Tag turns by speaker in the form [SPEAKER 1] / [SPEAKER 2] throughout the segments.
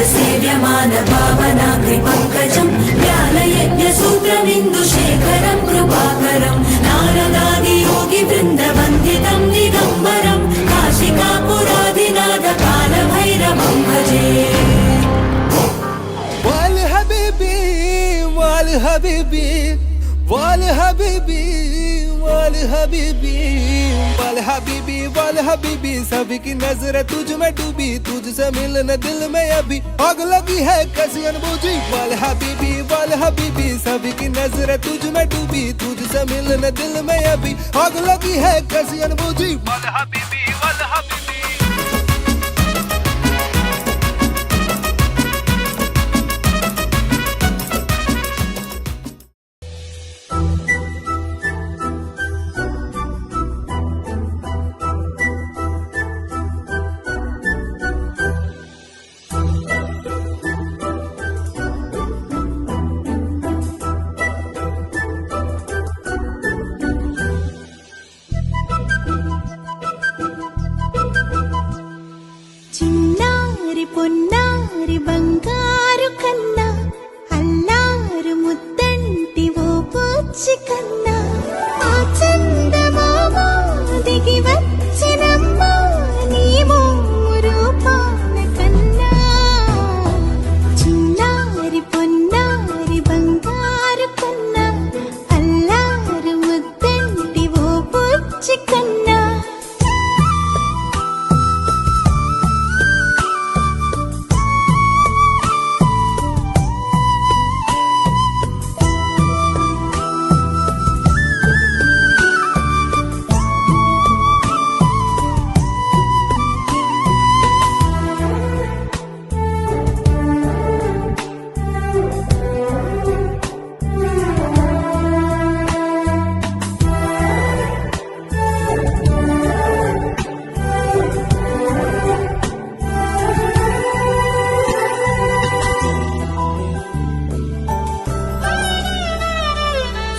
[SPEAKER 1] सेव्यमान पावनाग्रि पंकजं ज्ञानयज्ञसूत्रमिन्दुशेखरं कृपाकरं नारदादि योगि वृन्दवन्दितं दिगम्बरं काशिकापुरादिनाथ कालभैरवं भजे।
[SPEAKER 2] वाल हबीबी वाल हबीबी वाल हबीबी वाल हबीबी वाल हबीबी वाल हबीबी सभी की नजर तुझ में डूबी तुझसे मिलने दिल में अभी आग लगी है कैसी अनुभूति। वाल हबीबी सभी की नजर तुझ में डूबी तुझसे मिलने दिल में अभी आग लगी है कैसी अनुभूति। वाल हबीबी वाल हबीबी
[SPEAKER 3] పొన్నారి బంగారు కన్నా అల్లారు ముద్దంటి ఓ పూచి కన్నా ఆ చందమామ దిగి వచ్చినమ్మ నీవు రూపాన కన్నా చిన్నారి పొన్నారి బంగారు కన్నా అల్లారు ముద్దంటి ఓ పూచి కన్నా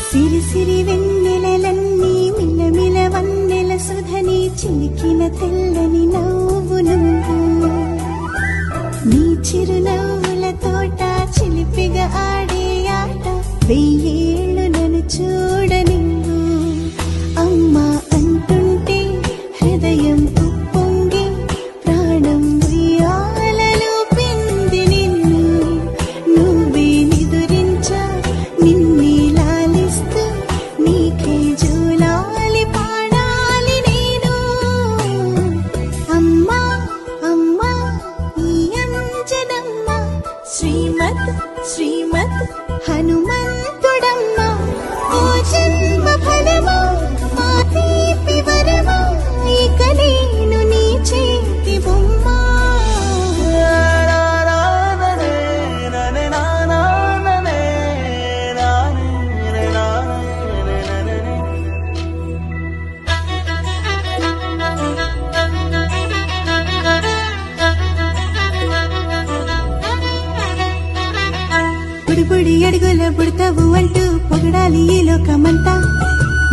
[SPEAKER 3] సిరి సిరి వెన్నెలలన్నీ మిలమిల వన్నెల సుధని చిలికిన తెల్లని నవ్వు నువ్వు నీ చిరునవ్వుల తోట చిలిపిగా ఆడే ఆట వెయ్యేళ్ళు నన్ను చూడ నువ్వు అమ్మా అంటుంటే హృదయం ఉప్పొంగి ప్రాణం ఉయ్యాలలో పింది నిన్ను నువ్వే నిదురించా నిన్నే నీకే జూలాలి పాడాలి నేను అమ్మా అమ్మా ఈ అంజనమ్మ శ్రీమత్ శ్రీమత్ హనుమంతుడమ్మ ఓ జన్మ ఫలమా మా తీపి వరమా ఇక నేను నీ చేతి బొమ్మ బుడి అడుగుల బుడతావు అంటూ పొగడాలి ఈ లోకమంతా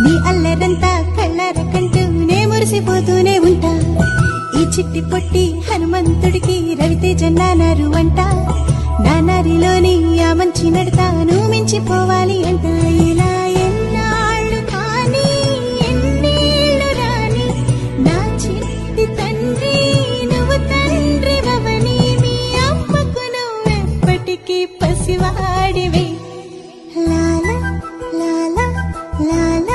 [SPEAKER 3] నీ అల్లరంతా కళ్ళరకంటూ నే మురిసిపోతూనే ఉంటా ఈ చిట్టి పొట్టి హనుమంతుడికి రవితేజ నానారు అంట నానారిలోని ఆ మంచి నడతాను మించిపోవాలి అంట ఇలా ఎన్నాళ్ళు కానీ ఎన్నేళ్ళు రాని నా చిట్టి తండ్రి నువ్వు తండ్రి భవని మీ అమ్మకు నువ్వెప్పటికీ పసివాడివి లాలా లాలా లాలా